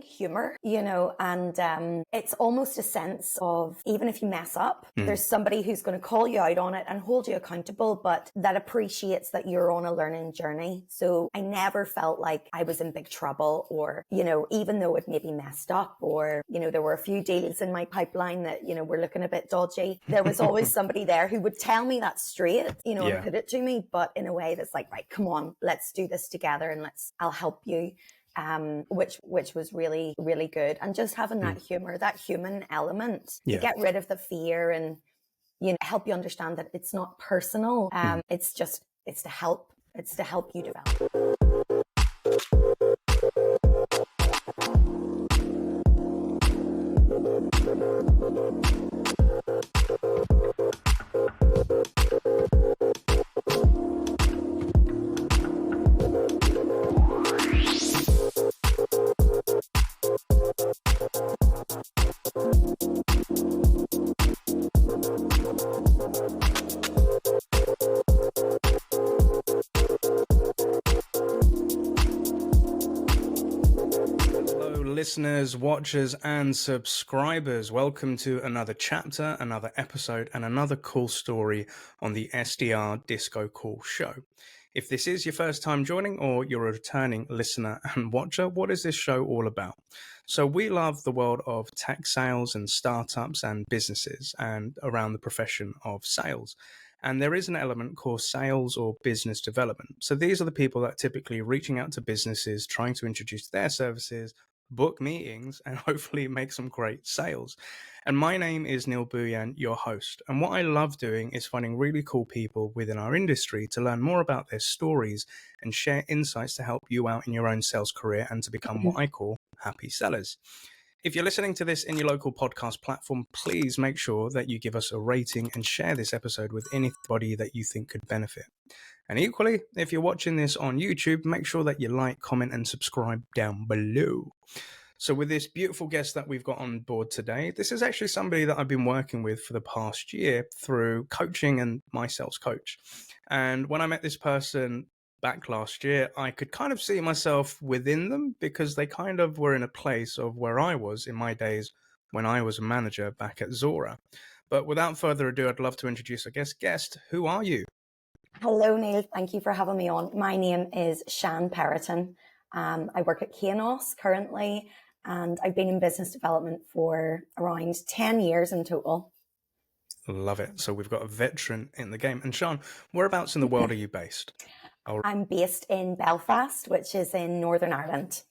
think humor, and it's almost a sense of, even if you mess up, there's somebody who's going to call you out on it and hold you accountable, but that appreciates that you're on a learning journey. So I never felt like I was in big trouble, or, even though it maybe messed up, or, there were a few deals in my pipeline that, were looking a bit dodgy. There was always somebody there who would tell me that straight, and put it to me, but in a way that's like, right, come on, let's do this together, and I'll help you. Which was really, really good. And just having that humor, that human element, to get rid of the fear and, help you understand that it's not personal. It's to help you develop. Listeners, watchers, and subscribers, welcome to another chapter, another episode, and another cool story on the SDR Disco Call Show. If this is your first time joining, or you're a returning listener and watcher, what is this show all about? So we love the world of tech sales and startups and businesses and around the profession of sales. And there is an element called sales or business development. So these are the people that are typically reaching out to businesses, trying to introduce their services, book meetings, and hopefully make some great sales. And my name is Neil Bhuiyan, your host. And what I love doing is finding really cool people within our industry to learn more about their stories and share insights to help you out in your own sales career and to become what I call happy sellers. If you're listening to this in your local podcast platform, please make sure that you give us a rating and share this episode with anybody that you think could benefit. And equally, if you're watching this on YouTube, make sure that you like, comment, and subscribe down below. So with this beautiful guest that we've got on board today, this is actually somebody that I've been working with for the past year through coaching and my sales coach. And when I met this person back last year, I could kind of see myself within them because they kind of were in a place of where I was in my days when I was a manager back at Zora. But without further ado, I'd love to introduce our guest. Who are you? Hello, Neil. Thank you for having me on. My name is Sian Perotin. I work at Kainos currently, and I've been in business development for around 10 years in total. Love it. So we've got a veteran in the game. And Sian, whereabouts in the world are you based? I'm based in Belfast, which is in Northern Ireland.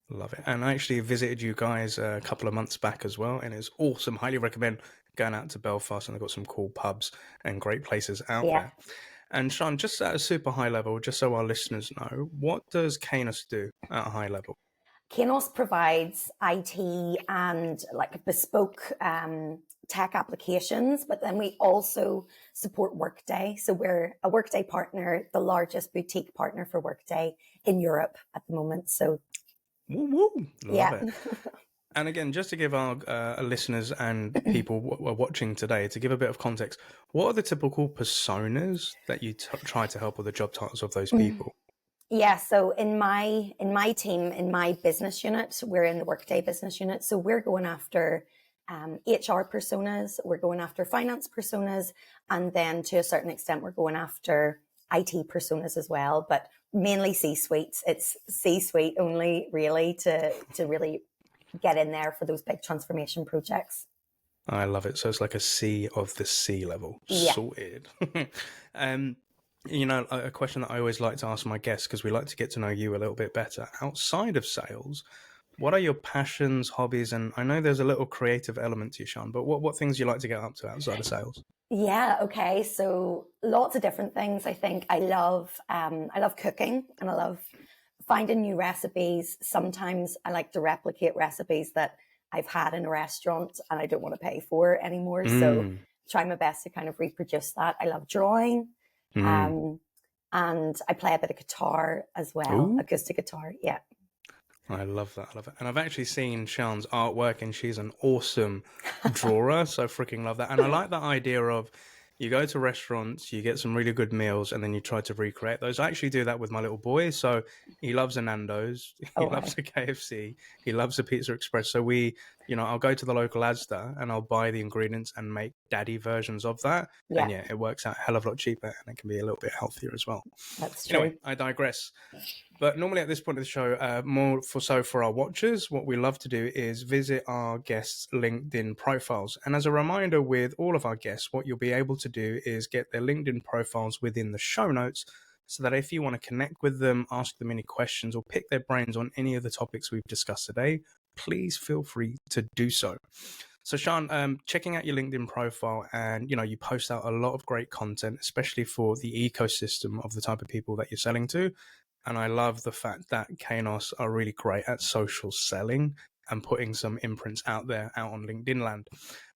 Love it. And I actually visited you guys a couple of months back as well, and it's awesome. Highly recommend going out to Belfast, and they've got some cool pubs and great places out there. And Sian, just at a super high level, just so our listeners know, what does Kainos do at a high level? Kainos provides IT and like bespoke tech applications, but then we also support Workday. So we're a Workday partner, the largest boutique partner for Workday in Europe at the moment. So Love it. And again, just to give our listeners and people watching today, to give a bit of context, what are the typical personas that you try to help with the job titles of those people? Yeah, so in my team, in my business unit, we're in the Workday business unit. So we're going after HR personas, we're going after finance personas, and then to a certain extent, we're going after IT personas as well, but mainly C-suites. It's C-suite only really to really get in there for those big transformation projects. I love it. So it's like a C of the C level. Yeah. Sorted. A question that I always like to ask my guests, because we like to get to know you a little bit better. Outside of sales, what are your passions, hobbies? And I know there's a little creative element to you, Sian, but what things do you like to get up to outside of sales? Yeah, okay. So lots of different things. I think I love cooking, and I love finding new recipes. Sometimes I like to replicate recipes that I've had in a restaurant and I don't want to pay for anymore. So try my best to kind of reproduce that. I love drawing. And I play a bit of guitar as well, acoustic guitar. Yeah. I love that. And I've actually seen Sian's artwork, and she's an awesome drawer. So I freaking love that. And I like that idea of, You go to restaurants, you get some really good meals, and then you try to recreate those. I actually do that with my little boy. So he loves a Nando's, he Oh, wow. loves a KFC, he loves a Pizza Express. So I'll go to the local Asda and I'll buy the ingredients and make daddy versions of that. And Yeah, yeah, it works out a hell of a lot cheaper and it can be a little bit healthier as well. that's Anyway, true. I digress. But normally at this point of the show, for our watchers, what we love to do is visit our guests' LinkedIn profiles. And as a reminder, with all of our guests, what you'll be able to do is get their LinkedIn profiles within the show notes, so that if you want to connect with them, ask them any questions, or pick their brains on any of the topics we've discussed today, please feel free to do so. So, Sian, checking out your LinkedIn profile, and you post out a lot of great content, especially for the ecosystem of the type of people that you're selling to. And I love the fact that Kainos are really great at social selling and putting some imprints out there, out on LinkedIn land.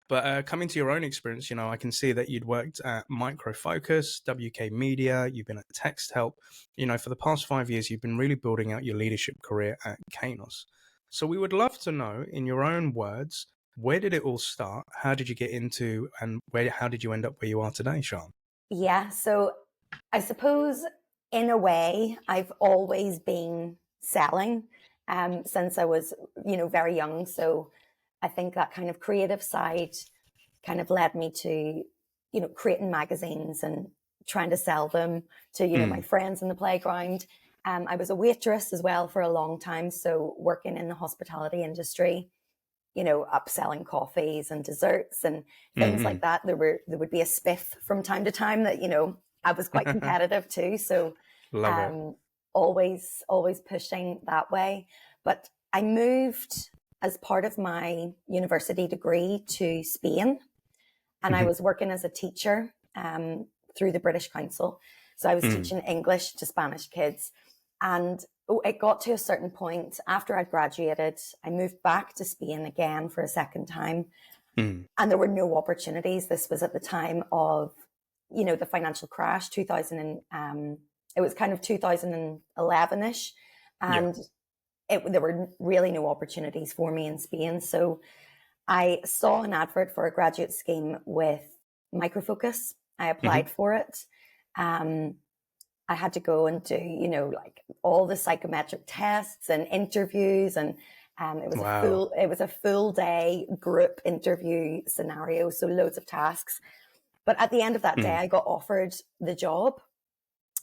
But coming to your own experience, I can see that you'd worked at Micro Focus, WK Media, you've been at Text Help. For the past 5 years, you've been really building out your leadership career at Kainos. So we would love to know, in your own words, where did it all start? How did you get into, and how did you end up where you are today, Sian? Yeah, so I suppose in a way I've always been selling since I was, very young. So I think that kind of creative side kind of led me to, creating magazines and trying to sell them to, my friends in the playground. I was a waitress as well for a long time. So working in the hospitality industry, upselling coffees and desserts and things like that. There would be a spiff from time to time that, I was quite competitive too. So Love it. always pushing that way. But I moved as part of my university degree to Spain, and I was working as a teacher through the British Council. So I was teaching English to Spanish kids. And it got to a certain point after I'd graduated, I moved back to Spain again for a second time. And there were no opportunities. This was at the time of, the financial crash, 2000. It was kind of 2011-ish. And there were really no opportunities for me in Spain. So I saw an advert for a graduate scheme with Micro Focus. I applied for it. I had to go and do, like all the psychometric tests and interviews, and it was a full day group interview scenario, so loads of tasks. But at the end of that day, I got offered the job,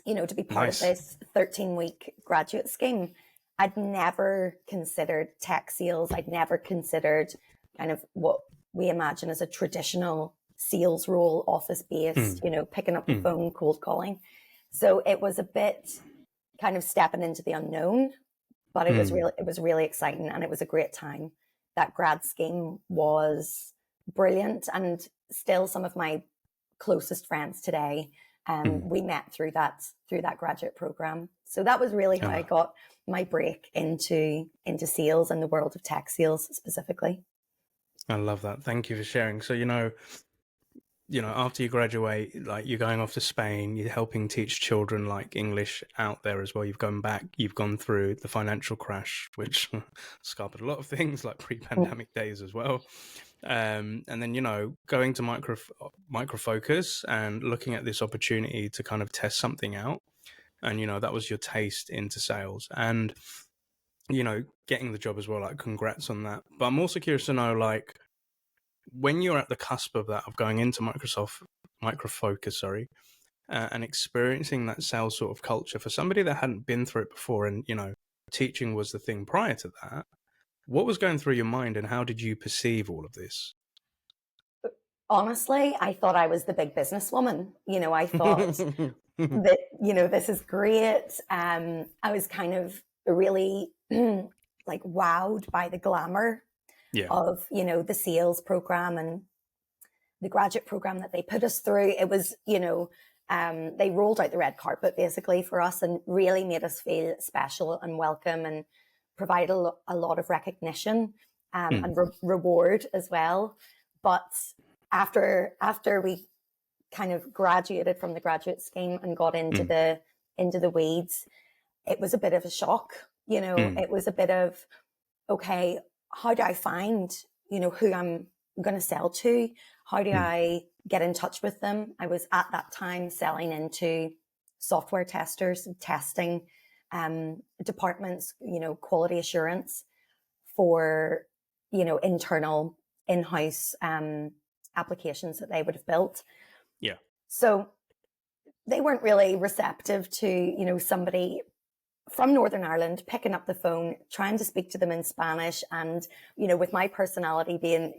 to be part of this 13-week graduate scheme. I'd never considered tech sales. I'd never considered kind of what we imagine as a traditional sales role, office-based, picking up the phone, cold calling. So it was a bit kind of stepping into the unknown, but it was really exciting, and it was a great time. That grad scheme was brilliant, and still some of my closest friends today, we met through that graduate program. So that was really how I got my break into sales and the world of tech sales specifically. I love that. Thank you for sharing. So, after you graduate, like you're going off to Spain, you're helping teach children like English out there as well. You've gone back, you've gone through the financial crash, which scarpered a lot of things like pre-pandemic days as well. And then, going to Micro Focus and looking at this opportunity to kind of test something out. And, that was your taste into sales and, getting the job as well. Like, congrats on that. But I'm also curious to know, like, when you're at the cusp of that, of going into Micro Focus, and experiencing that sales sort of culture for somebody that hadn't been through it before, and teaching was the thing prior to that, what was going through your mind, and how did you perceive all of this? Honestly, I thought I was the big businesswoman. I thought that, this is great. I was kind of really like wowed by the glamour of, the sales program and the graduate program that they put us through. It was, they rolled out the red carpet basically for us and really made us feel special and welcome, and provided a lot of recognition and reward as well. But after we kind of graduated from the graduate scheme and got into the weeds, it was a bit of a shock. It was a bit of, okay, how do I find, who I'm going to sell to? How do I get in touch with them? I was at that time selling into software testers, testing departments, quality assurance for, internal in-house applications that they would have built. Yeah. So they weren't really receptive to, somebody from Northern Ireland picking up the phone, trying to speak to them in Spanish. And, with my personality being,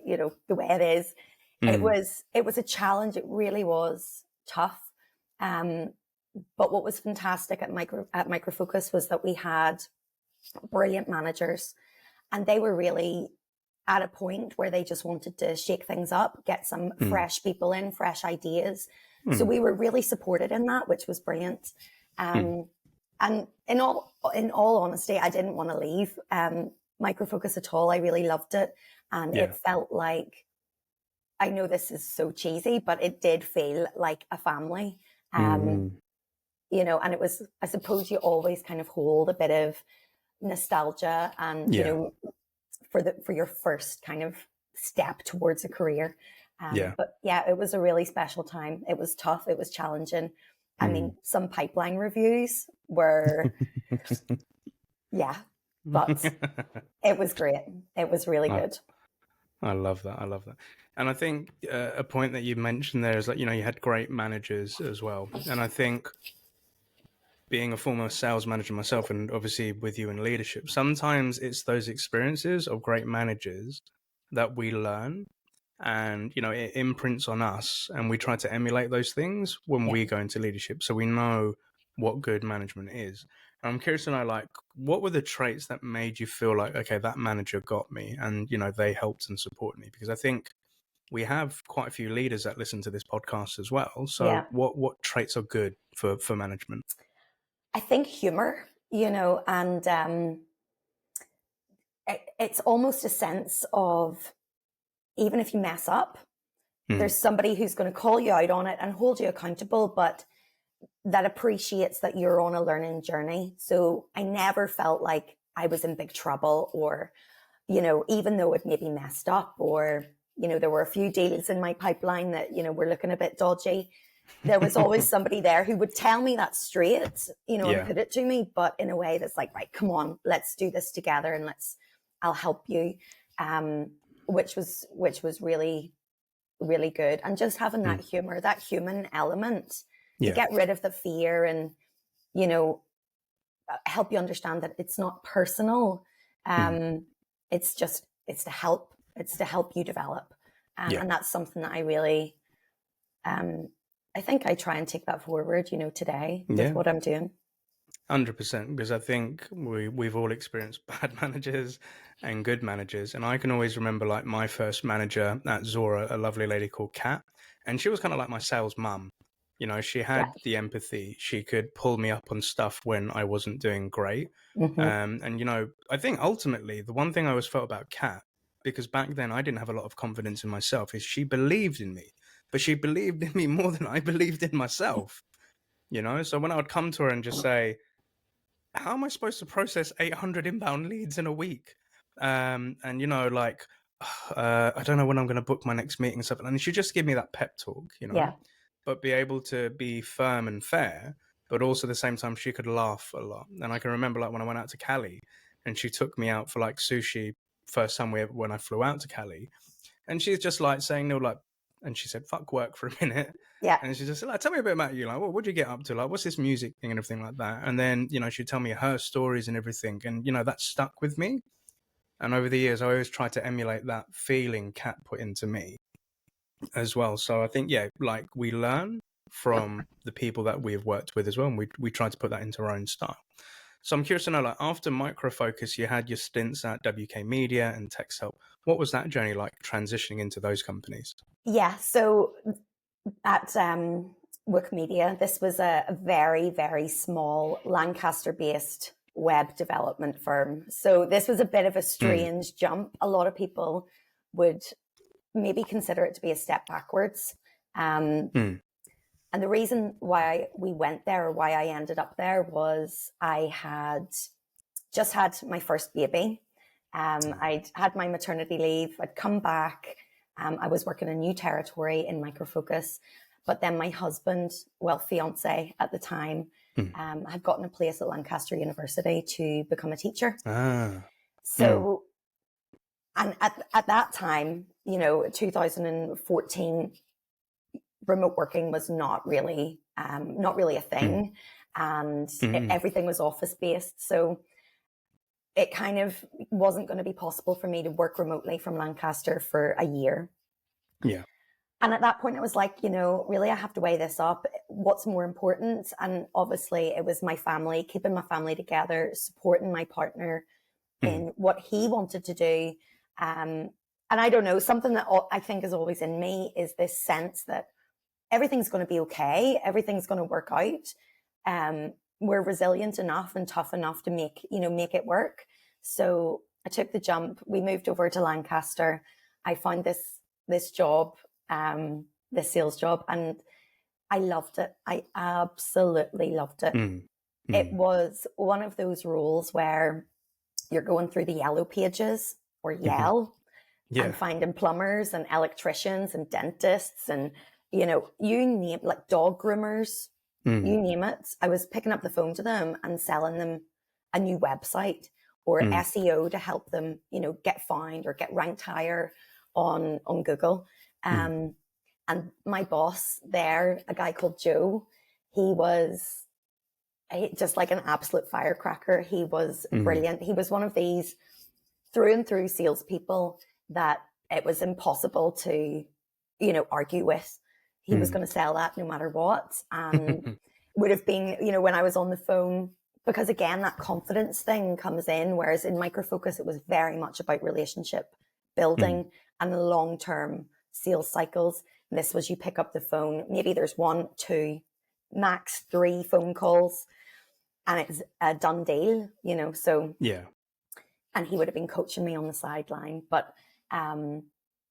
the way it is, it was a challenge. It really was tough. But what was fantastic at Micro Focus was that we had brilliant managers, and they were really at a point where they just wanted to shake things up, get some fresh people in, fresh ideas. So we were really supported in that, which was brilliant. And in all honesty, I didn't want to leave Micro Focus at all. I really loved it, and it felt like, I know this is so cheesy, but it did feel like a family. And it was, I suppose you always kind of hold a bit of nostalgia and, for your first kind of step towards a career. But it was a really special time. It was tough. It was challenging. I mean, some pipeline reviews were, but it was great. It was really good. I love that. And I think a point that you mentioned there is that, you had great managers as well. And I think being a former sales manager myself, and obviously with you in leadership, sometimes it's those experiences of great managers that we learn, and, it imprints on us, and we try to emulate those things when we go into leadership. So we know what good management is. And I'm curious to know, like, what were the traits that made you feel like, okay, that manager got me, and, they helped and supported me? Because I think we have quite a few leaders that listen to this podcast as well. So what traits are good for management? I think humor, and it's almost a sense of, even if you mess up, there's somebody who's going to call you out on it and hold you accountable, but that appreciates that you're on a learning journey. So I never felt like I was in big trouble, or, even though it maybe messed up, or, there were a few deals in my pipeline that, were looking a bit dodgy. There was always somebody there who would tell me that straight, and put it to me, but in a way that's like, right, come on, let's do this together, and I'll help you. Which was really, really good. And just having that humor, that human element, to get rid of the fear and, help you understand that it's not personal. It's to help you develop. And that's something that I really, I think I try and take that forward, today with what I'm doing. 100%, because I think we've all experienced bad managers and good managers. And I can always remember, like, my first manager at Zora, a lovely lady called Kat, and she was kind of like my sales mum. She had the empathy. She could pull me up on stuff when I wasn't doing great. And, I think ultimately the one thing I always felt about Kat, because back then I didn't have a lot of confidence in myself, is she believed in me, but she believed in me more than I believed in myself. So when I would come to her and just say, how am I supposed to process 800 inbound leads in a week? And, like, I don't know when I'm going to book my next meeting and stuff. And she'd just give me that pep talk, but be able to be firm and fair, but also at the same time, she could laugh a lot. And I can remember, like, when I went out to Cali and she took me out for, like, sushi first time when I flew out to Cali. And she's just like saying, no, like, and she said, fuck work for a minute. Yeah. And she just said, like, tell me a bit about you. Like, well, what'd you get up to? Like, what's this music thing and everything like that? And then, she'd tell me her stories and everything. And, that stuck with me. And over the years, I always try to emulate that feeling Kat put into me as well. So I think, like, we learn from the people that we've worked with as well. And we try to put that into our own style. So I'm curious to know, like, after Micro Focus, you had your stints at WK Media and TextHelp. What was that journey like, transitioning into those companies? Yeah. So at WK Media, this was a very, very small Lancaster-based web development firm. So this was a bit of a strange jump. A lot of people would maybe consider it to be a step backwards. And the reason why we went there, or why I ended up there, was I had just had my first baby. I'd had my maternity leave. I'd come back. I was working a new territory in Micro Focus, but then my husband, well, fiance at the time, had gotten a place at Lancaster University to become a teacher. So, and at that time, 2014, remote working was not really a thing, and everything was office based. So it kind of wasn't going to be possible for me to work remotely from Lancaster for a year. Yeah. And at that point, I was like, really, I have to weigh this up. What's more important? And obviously, it was my family, keeping my family together, supporting my partner in what he wanted to do. And I don't know, something that I think is always in me is this sense that everything's going to be okay. Everything's going to work out. We're resilient enough and tough enough to make it work. So I took the jump. We moved over to Lancaster. I found this job, this sales job, and I loved it. I absolutely loved it. It was one of those roles where you're going through the yellow pages or Yell and finding plumbers and electricians and dentists and, you name, like dog groomers, you name it. I was picking up the phone to them and selling them a new website or SEO to help them, get found or get ranked higher on Google. And my boss there, a guy called Joe, he was just like an absolute firecracker. He was brilliant. He was one of these through and through salespeople that it was impossible to, argue with. He was going to sell that no matter what. And would have been, when I was on the phone, because again, that confidence thing comes in, whereas in Micro Focus, it was very much about relationship building and long-term sales cycles. And this was you pick up the phone, maybe there's 1, 2, max 3 phone calls, and it's a done deal, so. Yeah. And he would have been coaching me on the sideline, but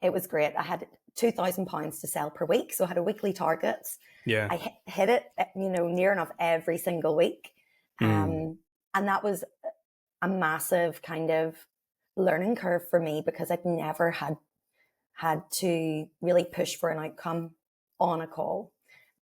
it was great. I had £2,000 to sell per week. So I had a weekly target. Yeah. I hit it, near enough every single week. And that was a massive kind of learning curve for me because I'd never had to really push for an outcome on a call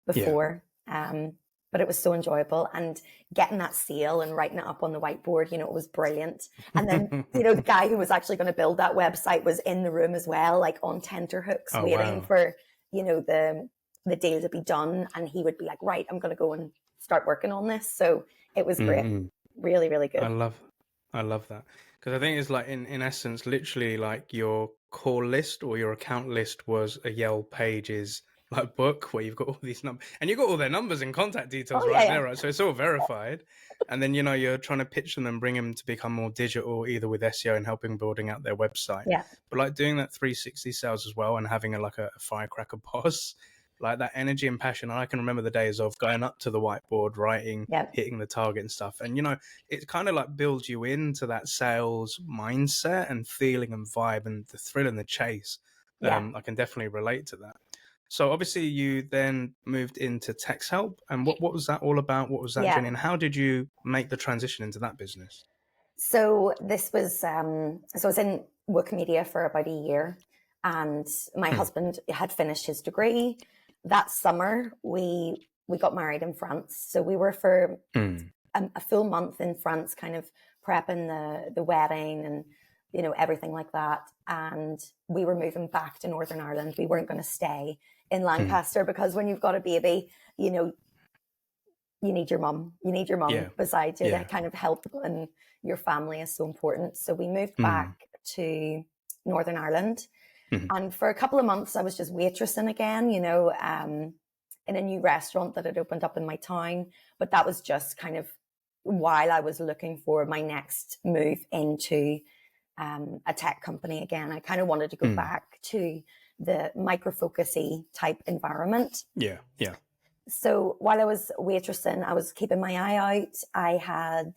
before. But it was so enjoyable, and getting that sale and writing it up on the whiteboard, it was brilliant. And then, the guy who was actually going to build that website was in the room as well, like on tenterhooks, waiting for, the deal to be done. And he would be like, right, I'm going to go and start working on this. So it was great. Really, really good. I love that. Because I think it's like, in essence, literally like your call list or your account list was a Yell pages like book where you've got all these numbers and you've got all their numbers and contact details there, right? So it's all verified. And then, you're trying to pitch them and bring them to become more digital, either with SEO and helping building out their website. Yeah. But like doing that 360 sales as well and having a firecracker boss, like that energy and passion. I can remember the days of going up to the whiteboard, writing, hitting the target and stuff. And, it kind of like builds you into that sales mindset and feeling and vibe and the thrill and the chase. I can definitely relate to that. So obviously you then moved into Text Help, and what was that all about? What was that journey, and how did you make the transition into that business? So this was, so I was in Wikimedia for about a year, and my husband had finished his degree. That summer, we got married in France. So we were for a full month in France, kind of prepping the wedding and, everything like that. And we were moving back to Northern Ireland. We weren't going to stay in Lancaster because when you've got a baby, you need your mum. You need your mum beside you to kind of help, and your family is so important. So we moved back to Northern Ireland. And for a couple of months, I was just waitressing again, in a new restaurant that had opened up in my town. But that was just kind of while I was looking for my next move into a tech company again. I kind of wanted to go back to the micro-focusy type environment. Yeah. So while I was waitressing, I was keeping my eye out. I had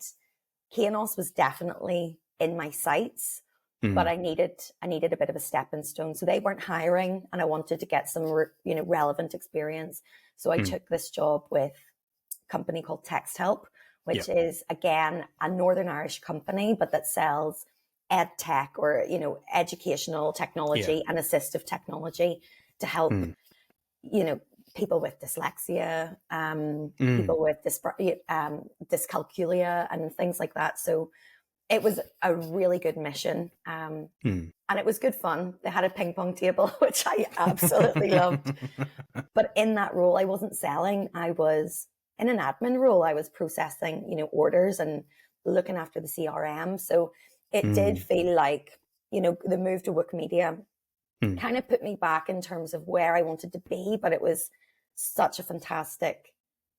Kainos was definitely in my sights, but I needed a bit of a stepping stone. So they weren't hiring, and I wanted to get some relevant experience. So I took this job with a company called Text Help, which is again a Northern Irish company, but that sells ed tech or, you know, educational technology and assistive technology to help, you know, people with dyslexia, people with dyscalculia and things like that. So it was a really good mission. And it was good fun. They had a ping pong table, which I absolutely loved. But in that role, I wasn't selling. I was in an admin role. I was processing, you know, orders and looking after the CRM. So it did feel like, you know, the move to Wikimedia kind of put me back in terms of where I wanted to be. But it was such a fantastic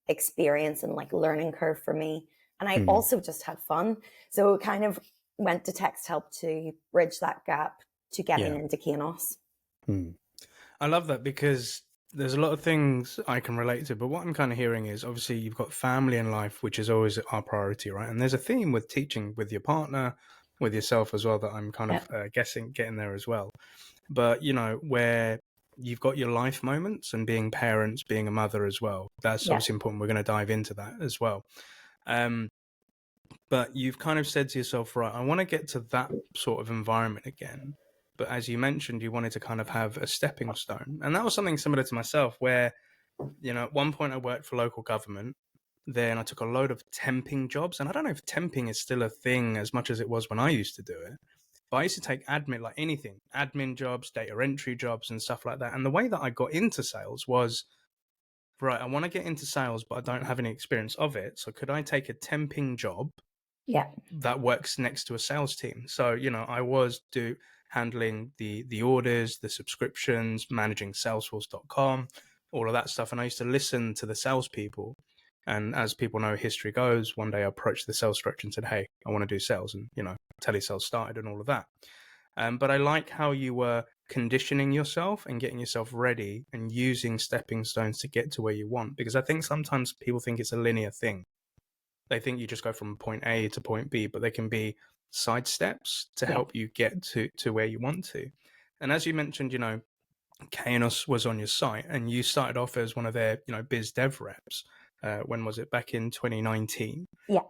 experience and like learning curve for me. And I also just had fun. So it kind of went to Text Help to bridge that gap to getting into Kainos. I love that, because there's a lot of things I can relate to, but what I'm kind of hearing is obviously you've got family and life, which is always our priority, right? And there's a theme with teaching with your partner, with yourself as well, that I'm kind of guessing getting there as well. But, you know, where you've got your life moments and being parents, being a mother as well. That's obviously important. We're going to dive into that as well. But you've kind of said to yourself, right, I want to get to that sort of environment again. But as you mentioned, you wanted to kind of have a stepping stone. And that was something similar to myself where, you know, at one point I worked for local government. Then I took a load of temping jobs. And I don't know if temping is still a thing as much as it was when I used to do it. But I used to take admin, like anything, admin jobs, data entry jobs and stuff like that. And the way that I got into sales was, right, I want to get into sales, but I don't have any experience of it. So could I take a temping job that works next to a sales team? So, you know, I was handling the orders, the subscriptions, managing Salesforce.com, all of that stuff. And I used to listen to the salespeople. And as people know, history goes, one day I approached the sales director and said, hey, I want to do sales. And, you know, telesales started and all of that. But I like how you were conditioning yourself and getting yourself ready and using stepping stones to get to where you want. Because I think sometimes people think it's a linear thing. They think you just go from point A to point B, but they can be side steps to help you get to where you want to. And as you mentioned, you know, Kainos was on your site and you started off as one of their, you know, biz dev reps. When was it? Back in 2019.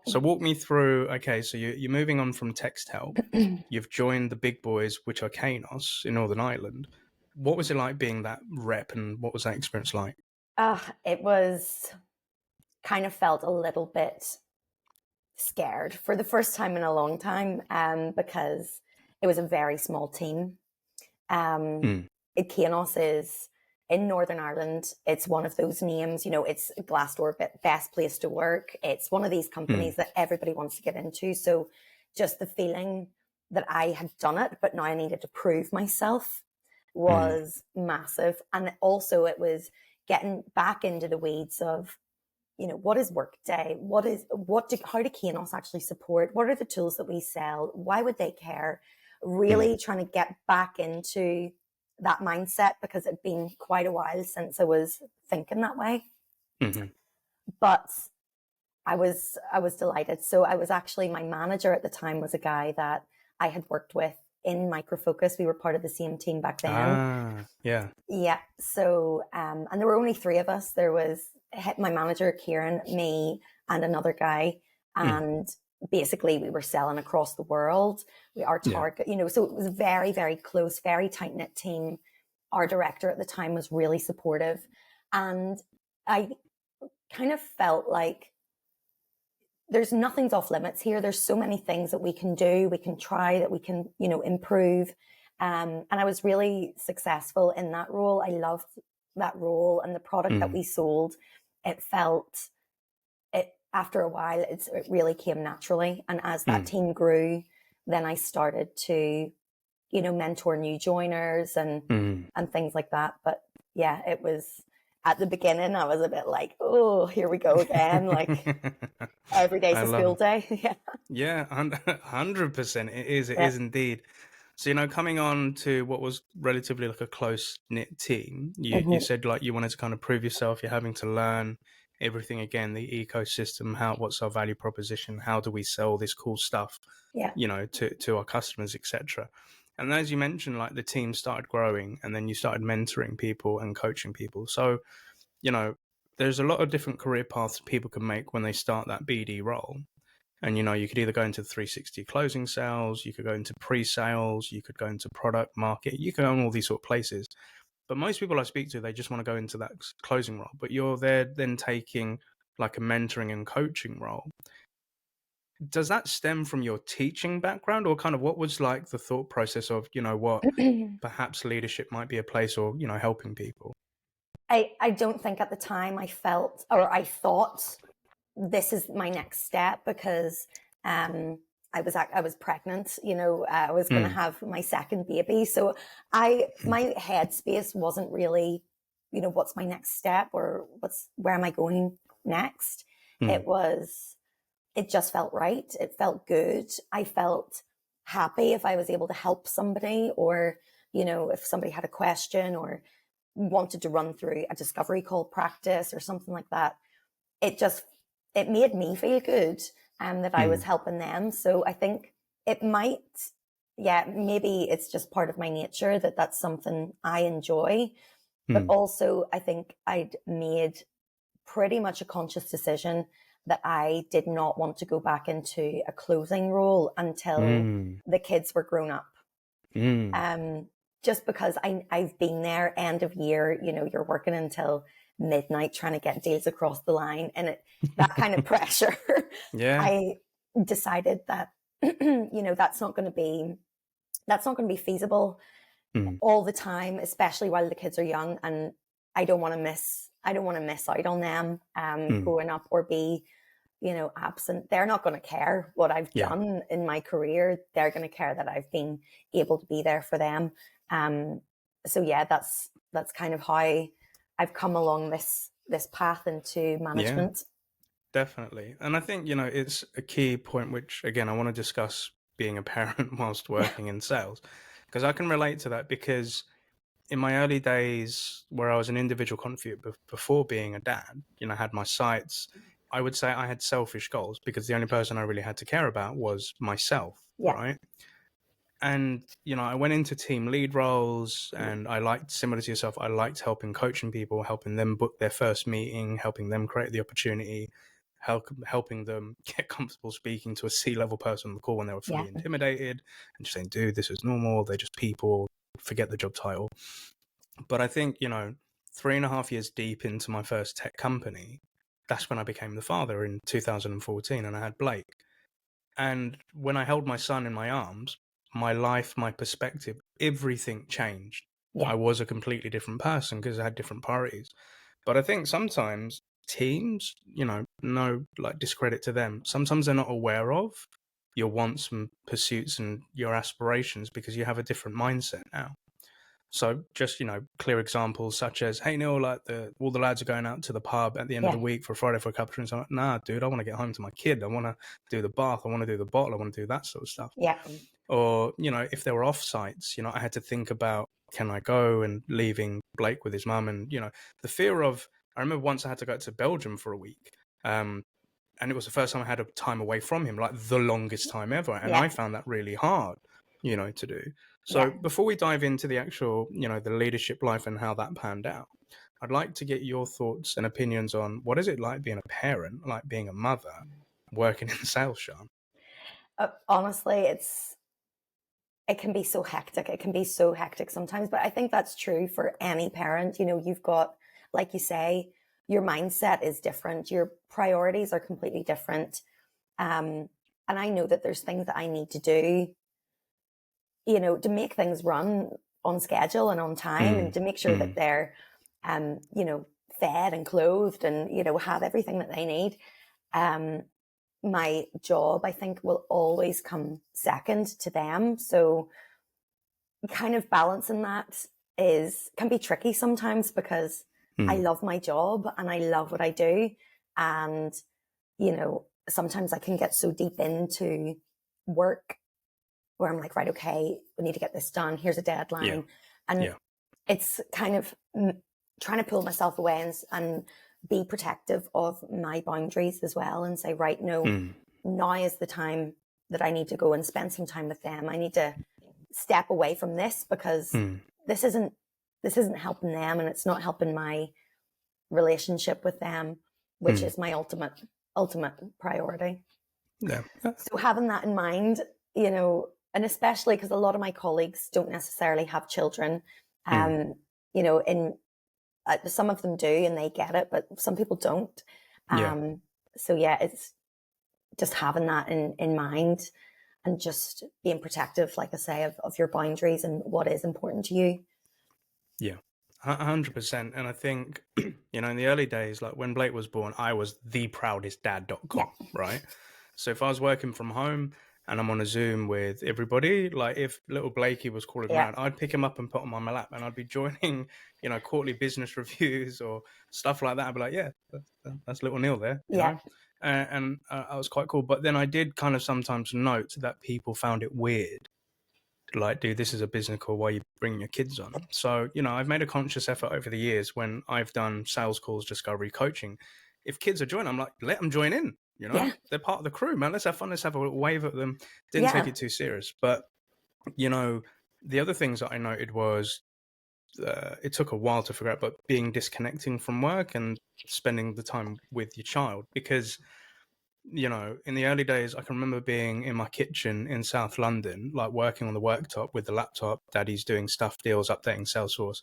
So walk me through, okay, so you're moving on from Text Help. You've joined the big boys, which are Kainos in Northern Ireland. What was it like being that rep, and what was that experience like? It was kind of felt a little bit scared for the first time in a long time, because it was a very small team. Kainos is in Northern Ireland. It's one of those names, you know, it's Glassdoor best place to work. It's one of these companies that everybody wants to get into. So just the feeling that I had done it, but now I needed to prove myself was massive. And also it was getting back into the weeds of, you know, what is Workday? How do Kainos actually support? What are the tools that we sell? Why would they care? Really trying to get back into that mindset, because it'd been quite a while since I was thinking that way. But I was delighted. So I was actually, my manager at the time was a guy that I had worked with in Micro Focus. We were part of the same team back then. Yeah. So, and there were only three of us. There was my manager, Kieran, me, and another guy. And basically we were selling across the world. Our target, you know, so it was a very, very close, very tight knit team. Our director at the time was really supportive. And I kind of felt like there's nothing's off limits here. There's so many things that we can do, we can try, that we can, you know, improve. And I was really successful in that role. I loved that role, and the product that we sold, it felt, after a while, it really came naturally. And as that team grew, then I started to, you know, mentor new joiners and things like that. But yeah, it was, at the beginning, I was a bit like, oh, here we go again. Like every day's a school day. Yeah, 100%. It is indeed. So, you know, coming on to what was relatively like a close knit team, you said like you wanted to kind of prove yourself. You're having to learn everything again, the ecosystem, what's our value proposition, how do we sell this cool stuff, you know, to our customers, etc. And as you mentioned, like the team started growing, and then you started mentoring people and coaching people. So, you know, there's a lot of different career paths people can make when they start that BD role. And, you could either go into 360 closing sales, you could go into pre-sales, you could go into product market, you could go in all these sort of places. But most people I speak to, they just want to go into that closing role. But you're there then taking like a mentoring and coaching role. Does that stem from your teaching background, or kind of what was like the thought process of, what perhaps leadership might be a place, or, helping people? I don't think at the time I felt, or I thought, this is my next step, because I was pregnant, I was going to have my second baby. So my headspace wasn't really, what's my next step, or where am I going next? It just felt right. It felt good. I felt happy if I was able to help somebody, or, if somebody had a question or wanted to run through a discovery call practice or something like that. It made me feel good, that I was helping them. So I think it might, maybe it's just part of my nature that that's something I enjoy. But also I think I'd made pretty much a conscious decision that I did not want to go back into a closing role until the kids were grown up. Just because I've been there, end of year, you're working until midnight trying to get deals across the line, and that kind of pressure. I decided that that's not going to be feasible all the time, especially while the kids are young, and I don't want to miss out on them growing up, or be absent. They're not going to care what I've done in my career. They're going to care that I've been able to be there for them. So that's kind of how I've come along this path into management. Definitely. And I think, it's a key point, which again, I want to discuss being a parent whilst working in sales, because I can relate to that, because in my early days where I was an individual contributor before being a dad, I had my sights. I would say I had selfish goals, because the only person I really had to care about was myself. Right. And, I went into team lead roles, and I liked, similar to yourself, I liked coaching people, helping them book their first meeting, helping them create the opportunity, helping them get comfortable speaking to a C-level person on the call when they were fully intimidated, and just saying, dude, this is normal. They're just people. Forget the job title. But I think, 3.5 years deep into my first tech company, that's when I became the father in 2014, and I had Blake. And when I held my son in my arms, my life, my perspective, everything changed. I was a completely different person because I had different priorities. But I think sometimes teams, no like discredit to them, sometimes they're not aware of your wants and pursuits and your aspirations, because you have a different mindset now. So just, clear examples such as, hey, Neil, like all the lads are going out to the pub at the end of the week for a Friday for a couple of drinks. I'm like, nah, dude, I want to get home to my kid. I want to do the bath. I want to do the bottle. I want to do that sort of stuff. Or, if there were off-sites, I had to think about, can I go, and leaving Blake with his mum, and, the fear of, I remember once I had to go to Belgium for a week. And it was the first time I had a time away from him, like the longest time ever. And I found that really hard, to do. So before we dive into the actual, the leadership life and how that panned out, I'd like to get your thoughts and opinions on what is it like being a parent, like being a mother, working in sales, Sian? Honestly, it can be so hectic. It can be so hectic sometimes, but I think that's true for any parent. You've got, like you say, your mindset is different. Your priorities are completely different. And I know that there's things that I need to do, to make things run on schedule and on time, and to make sure that they're, fed and clothed and, have everything that they need. My job, I think, will always come second to them. So kind of balancing that can be tricky sometimes, because I love my job and I love what I do. And, sometimes I can get so deep into work where I'm like, right, okay, we need to get this done. Here's a deadline. It's kind of trying to pull myself away and be protective of my boundaries as well, and say, right, no, now is the time that I need to go and spend some time with them. I need to step away from this, because this isn't helping them, and it's not helping my relationship with them, which is my ultimate priority. Yeah. So having that in mind, you know, and especially because a lot of my colleagues don't necessarily have children, you know, some of them do and they get it, but some people don't. Yeah. So yeah, it's just having that in mind and just being protective, like I say, of your boundaries and what is important to you. Yeah. 100%. And I think, you know, in the early days, like when Blake was born, I was theproudestdad.com, right? So if I was working from home and I'm on a Zoom with everybody, like if little Blakey was crawling Yeah. around, I'd pick him up and put him on my lap and I'd be joining, you know, quarterly business reviews or stuff like that. I'd be like, yeah, that's little Neil there, you know? And I was quite cool. But then I did kind of sometimes note that people found it weird. Like, dude, this is a business call. Why are you bringing your kids on? So, you know, I've made a conscious effort over the years when I've done sales calls, discovery coaching. If kids are joining, I'm like, let them join in. You know, they're part of the crew, man. Let's have fun. Let's have a little wave at them. Didn't take it too serious. But, you know, the other things that I noted was it took a while to figure out, but being disconnecting from work and spending the time with your child, because you know, in the early days, I can remember being in my kitchen in South London, like working on the worktop with the laptop. Daddy's doing stuff deals, updating Salesforce.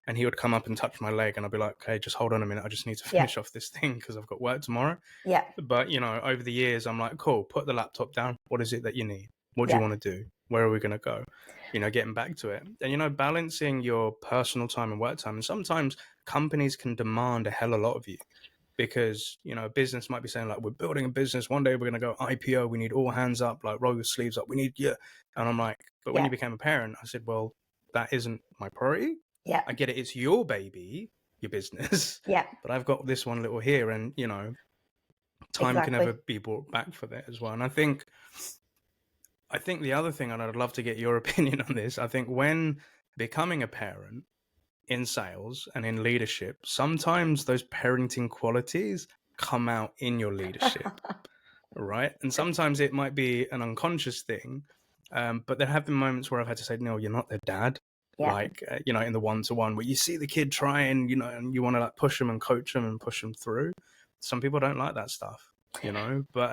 And he would come up and touch my leg and I'd be like, okay, just hold on a minute. I just need to finish off this thing because I've got work tomorrow. Yeah. But, you know, over the years, I'm like, cool, put the laptop down. What is it that you need? What do you want to do? Where are we going to go? You know, getting back to it. And, you know, balancing your personal time and work time. And sometimes companies can demand a hell of a lot of you. Because, you know, a business might be saying like, we're building a business. One day we're going to go IPO. We need all hands up, like roll your sleeves up. We need you. And I'm like, but when you became a parent, I said, well, that isn't my priority. Yeah. I get it. It's your baby, your business. Yeah. But I've got this one little here and, you know, time can never be brought back for that as well. And I think the other thing, and I'd love to get your opinion on this, I think when becoming a parent, in sales and in leadership, sometimes those parenting qualities come out in your leadership, right? And sometimes it might be an unconscious thing, but there have been moments where I've had to say, no, you're not their dad. Like, you know, in the one-to-one where you see the kid trying, you know, and you want to like push them and coach them and push them through. Some people don't like that stuff, you know, but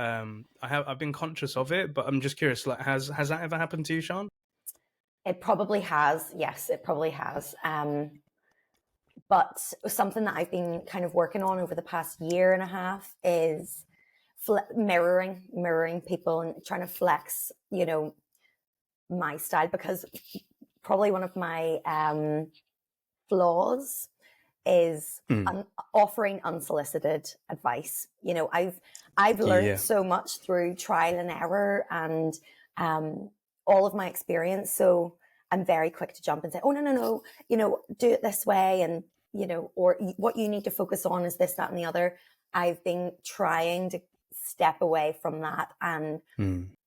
I've been conscious of it, but I'm just curious, like, has that ever happened to you, Sian? It probably has. Yes, it probably has. But something that I've been kind of working on over the past year and a half is mirroring people and trying to flex, you know, my style, because probably one of my flaws is offering unsolicited advice. You know, I've learned so much through trial and error and all of my experience. So I'm very quick to jump and say, oh, no, you know, do it this way. And, you know, or what you need to focus on is this, that, and the other. I've been trying to step away from that and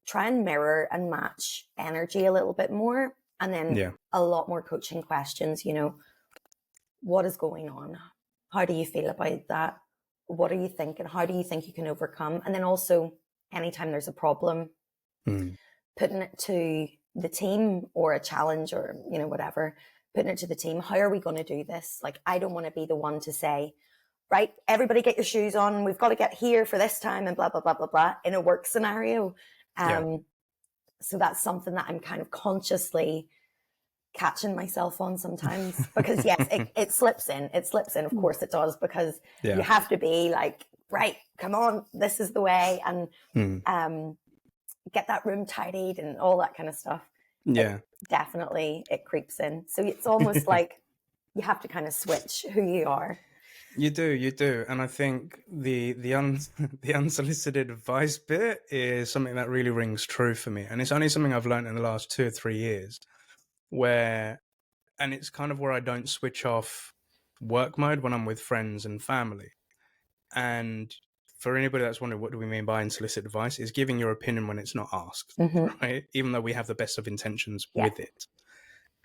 try and mirror and match energy a little bit more. And then a lot more coaching questions, you know, what is going on? How do you feel about that? What are you thinking? How do you think you can overcome? And then also, anytime there's a problem, putting it to the team or a challenge or, you know, whatever, putting it to the team. How are we going to do this? Like, I don't want to be the one to say, right, everybody get your shoes on. We've got to get here for this time and blah, blah, blah, blah, blah in a work scenario. So that's something that I'm kind of consciously catching myself on sometimes because yes, it slips in. It slips in. Of course it does, because you have to be like, right, come on, this is the way. And, get that room tidied and all that kind of stuff. Definitely it creeps in. So it's almost like you have to kind of switch who you are. You do. And I think the unsolicited advice bit is something that really rings true for me. And it's only something I've learned in the last 2 or 3 years and it's kind of where I don't switch off work mode when I'm with friends and family. And for anybody that's wondering, what do we mean by unsolicited advice, is giving your opinion when it's not asked, right? Even though we have the best of intentions with it.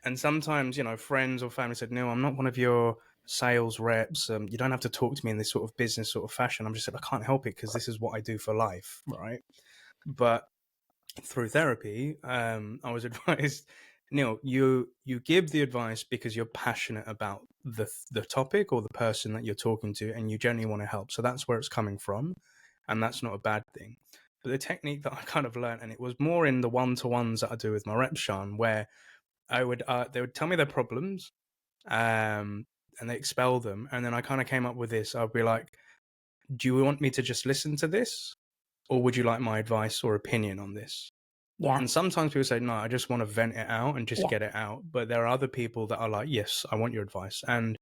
And sometimes, you know, friends or family said, no, I'm not one of your sales reps. You don't have to talk to me in this sort of business sort of fashion. I'm just saying, I can't help it because this is what I do for life, right? But through therapy, I was advised, Neil, you give the advice because you're passionate about the topic or the person that you're talking to, and you genuinely want to help. So that's where it's coming from, and that's not a bad thing. But the technique that I kind of learned, and it was more in the one-to-ones that I do with my reps, Sian, where they would tell me their problems, and they expel them, and then I kind of came up with this. I'd be like, do you want me to just listen to this, or would you like my advice or opinion on this? Yeah. And sometimes people say, no, I just want to vent it out and just get it out. But there are other people that are like, yes, I want your advice. And,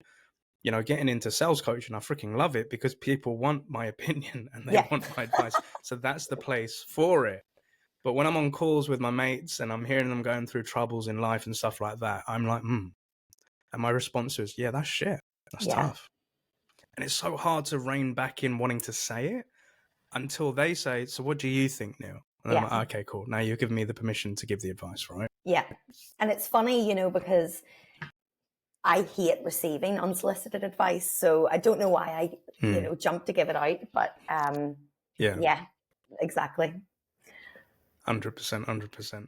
you know, getting into sales coaching, I freaking love it because people want my opinion and they want my advice. So that's the place for it. But when I'm on calls with my mates and I'm hearing them going through troubles in life and stuff like that, I'm like, And my response is, yeah, that's shit. That's tough. And it's so hard to rein back in wanting to say it until they say, so what do you think, Neil? And I'm like, okay, cool. Now you're giving me the permission to give the advice, right? Yeah. And it's funny, you know, because I hate receiving unsolicited advice. So I don't know why I, you know, jumped to give it out. But yeah, exactly. 100%.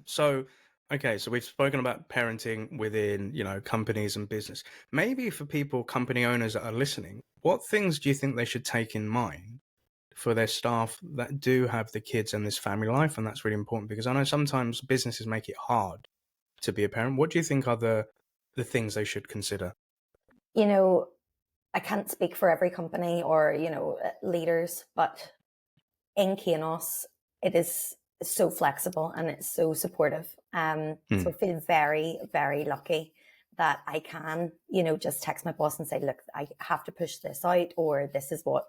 So, okay, so we've spoken about parenting within, you know, companies and business. Maybe for people, company owners that are listening, what things do you think they should take in mind for their staff that do have the kids and this family life? And that's really important because I know sometimes businesses make it hard to be a parent. What do you think are the things they should consider? You know, I can't speak for every company or, you know, leaders, but in Kainos, it is so flexible and it's so supportive. So I feel very, very lucky that I can, you know, just text my boss and say, look, I have to push this out, or this is what,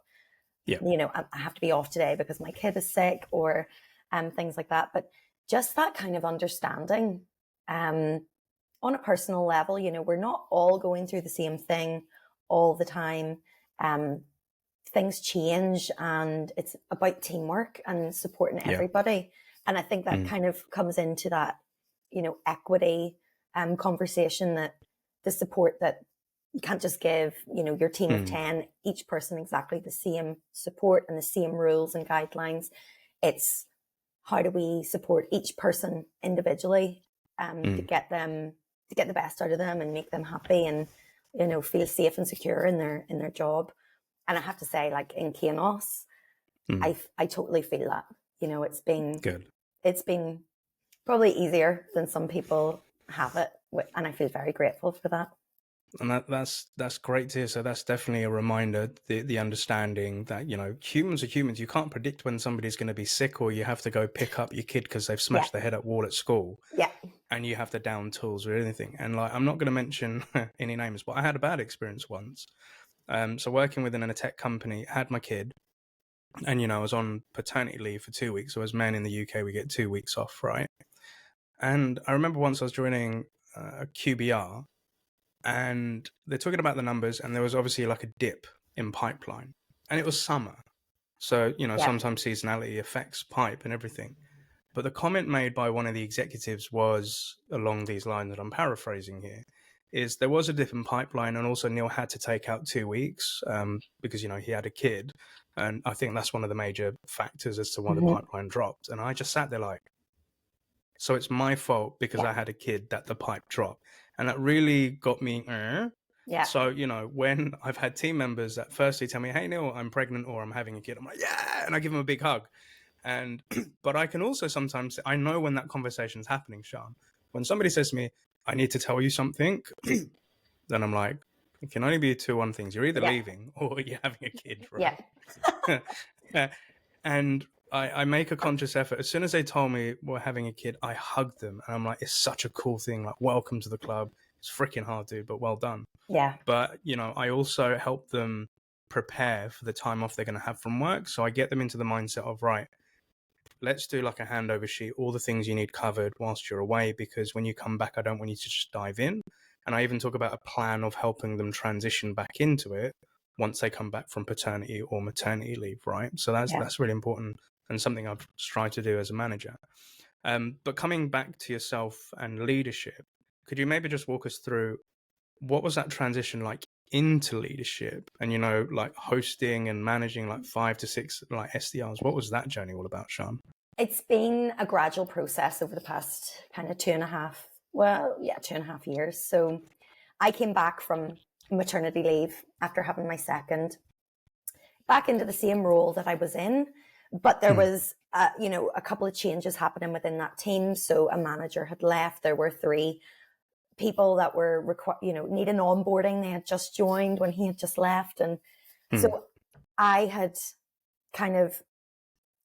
you know, I have to be off today because my kid is sick, or things like that. But just that kind of understanding on a personal level, you know, we're not all going through the same thing all the time. Things change and it's about teamwork and supporting everybody. And I think that kind of comes into that, you know, equity conversation, that the support that you can't just give, you know, your team of 10, each person exactly the same support and the same rules and guidelines. It's how do we support each person individually to get the best out of them and make them happy and, you know, feel safe and secure in their job. And I have to say, like in Kainos, I totally feel that, you know, it's been good. It's been probably easier than some people have it. And I feel very grateful for that. And that's great to hear. So that's definitely a reminder, the understanding that, you know, humans are humans. You can't predict when somebody's going to be sick, or you have to go pick up your kid because they've smashed their head at wall at school. Yeah. And you have to down tools or anything. And like, I'm not going to mention any names, but I had a bad experience once. So working within a tech company, had my kid, and, you know, I was on paternity leave for 2 weeks. So as men in the UK, we get 2 weeks off, right? And I remember once I was joining a QBR, and they're talking about the numbers, and there was obviously like a dip in pipeline, and it was summer. So, you know, sometimes seasonality affects pipe and everything. But the comment made by one of the executives was along these lines, that I'm paraphrasing here, is there was a dip in pipeline, and also Neil had to take out 2 weeks because, you know, he had a kid. And I think that's one of the major factors as to why the pipeline dropped. And I just sat there like, so it's my fault because I had a kid that the pipe dropped. And that really got me. So, you know, when I've had team members that firstly tell me, hey, Neil, I'm pregnant or I'm having a kid, I'm like, yeah. And I give them a big hug. And, but I can also sometimes, I know when that conversation is happening, Sian, when somebody says to me, I need to tell you something, then I'm like, it can only be one things. You're either leaving or you're having a kid, right? Yeah. And I make a conscious effort. As soon as they told me we're having a kid, I hugged them. And I'm like, it's such a cool thing. Like, welcome to the club. It's freaking hard, dude, but well done. Yeah. But, you know, I also help them prepare for the time off they're going to have from work. So I get them into the mindset of, right, let's do like a handover sheet, all the things you need covered whilst you're away, because when you come back, I don't want you to just dive in. And I even talk about a plan of helping them transition back into it once they come back from paternity or maternity leave, right? So that's really important and something I've tried to do as a manager. But coming back to yourself and leadership, could you maybe just walk us through what was that transition like into leadership and, you know, like hosting and managing like 5 to 6 like SDRs? What was that journey all about, Sian? It's been a gradual process over the past kind of 2.5 years. So I came back from maternity leave after having my second, back into the same role that I was in, But there was, a couple of changes happening within that team. So a manager had left. There were 3 people that were needing onboarding. They had just joined when he had just left. And so I had kind of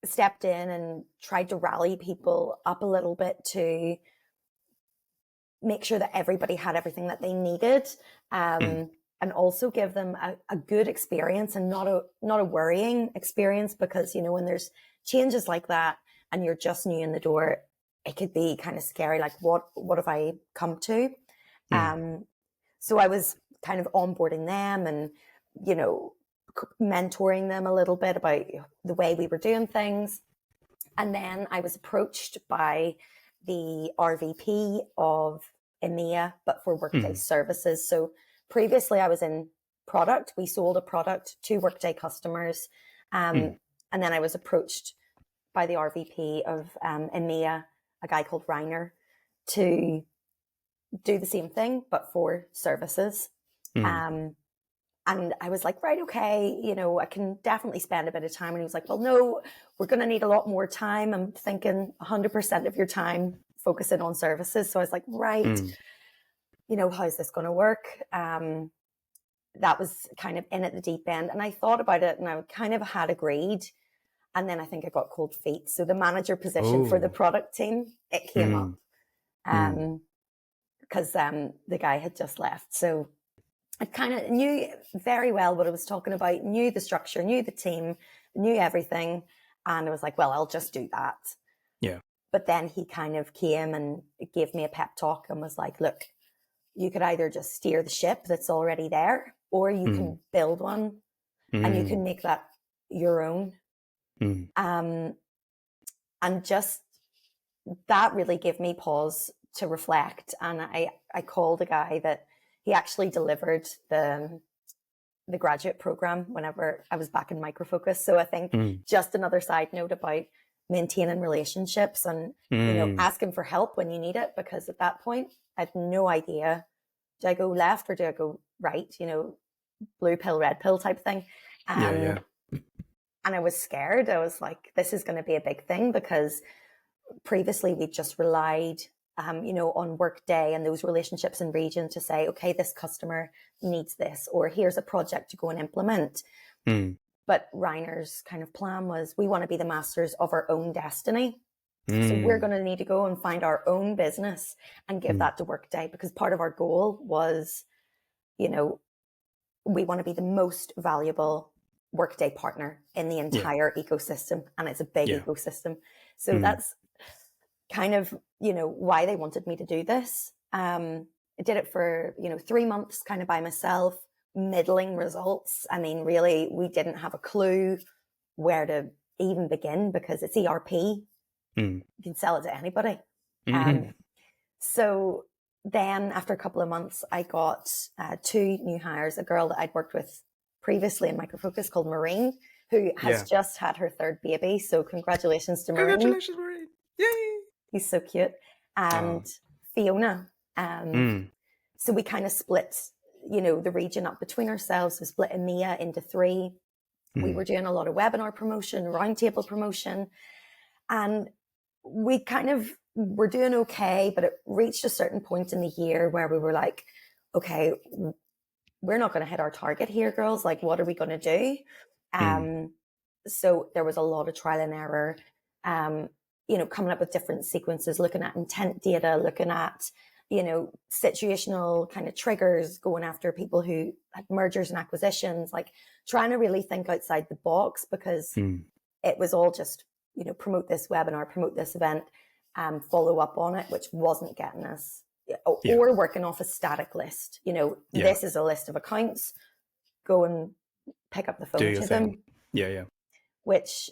stepped in and tried to rally people up a little bit to make sure that everybody had everything that they needed, and also give them a good experience and not a worrying experience, because, when there's changes like that and you're just new in the door, it could be kind of scary. Like, what have I come to? So I was kind of onboarding them and, mentoring them a little bit about the way we were doing things. And then I was approached by the RVP of EMEA, but for Workday services. So previously I was in product. We sold a product to Workday customers. And then I was approached by the RVP of EMEA, a guy called Reiner, to do the same thing, but for services. And I was like, right, okay, I can definitely spend a bit of time. And he was like, well, no, we're going to need a lot more time. I'm thinking 100% of your time focusing on services. So I was like, right, how's this going to work? That was kind of in at the deep end. And I thought about it and I kind of had agreed. And then I think I got cold feet. So the manager position for the product team, it came up because the guy had just left. So I kind of knew very well what I was talking about, knew the structure, knew the team, knew everything. And I was like, well, I'll just do that. Yeah. But then he kind of came and gave me a pep talk and was like, look, you could either just steer the ship that's already there, or you can build one and you can make that your own. And just that really gave me pause to reflect. And I called a guy that he actually delivered the graduate program whenever I was back in Micro Focus. So I think just another side note about maintaining relationships and asking for help when you need it, because at that point I had no idea, do I go left or do I go right? Blue pill, red pill type thing. And I was scared. I was like, this is going to be a big thing, because previously we just relied on Workday and those relationships in region to say, okay, this customer needs this, or here's a project to go and implement. But Reiner's kind of plan was, we want to be the masters of our own destiny. So we're going to need to go and find our own business and give that to Workday, because part of our goal was, we want to be the most valuable Workday partner in the entire ecosystem. And it's a big ecosystem. So that's kind of, why they wanted me to do this. I did it for, 3 months kind of by myself, middling results. I mean, really, we didn't have a clue where to even begin, because it's ERP. You can sell it to anybody. So then after a couple of months, I got 2 new hires, a girl that I'd worked with previously in Micro Focus called Maureen, who has just had her 3rd baby. So congratulations to Maureen. Congratulations, Maureen. Yay. He's so cute. And Fiona. So we kind of split, the region up between ourselves. We split EMEA into 3. We were doing a lot of webinar promotion, roundtable promotion. And we kind of were doing okay, but it reached a certain point in the year where we were like, okay, we're not going to hit our target here, girls. Like, what are we going to do? So there was a lot of trial and error, coming up with different sequences, looking at intent data, looking at, situational kind of triggers, going after people who had mergers and acquisitions, like trying to really think outside the box, because it was all just, promote this webinar, promote this event, follow up on it, which wasn't getting us, or working off a static list. This is a list of accounts, go and pick up the phone to them. Which,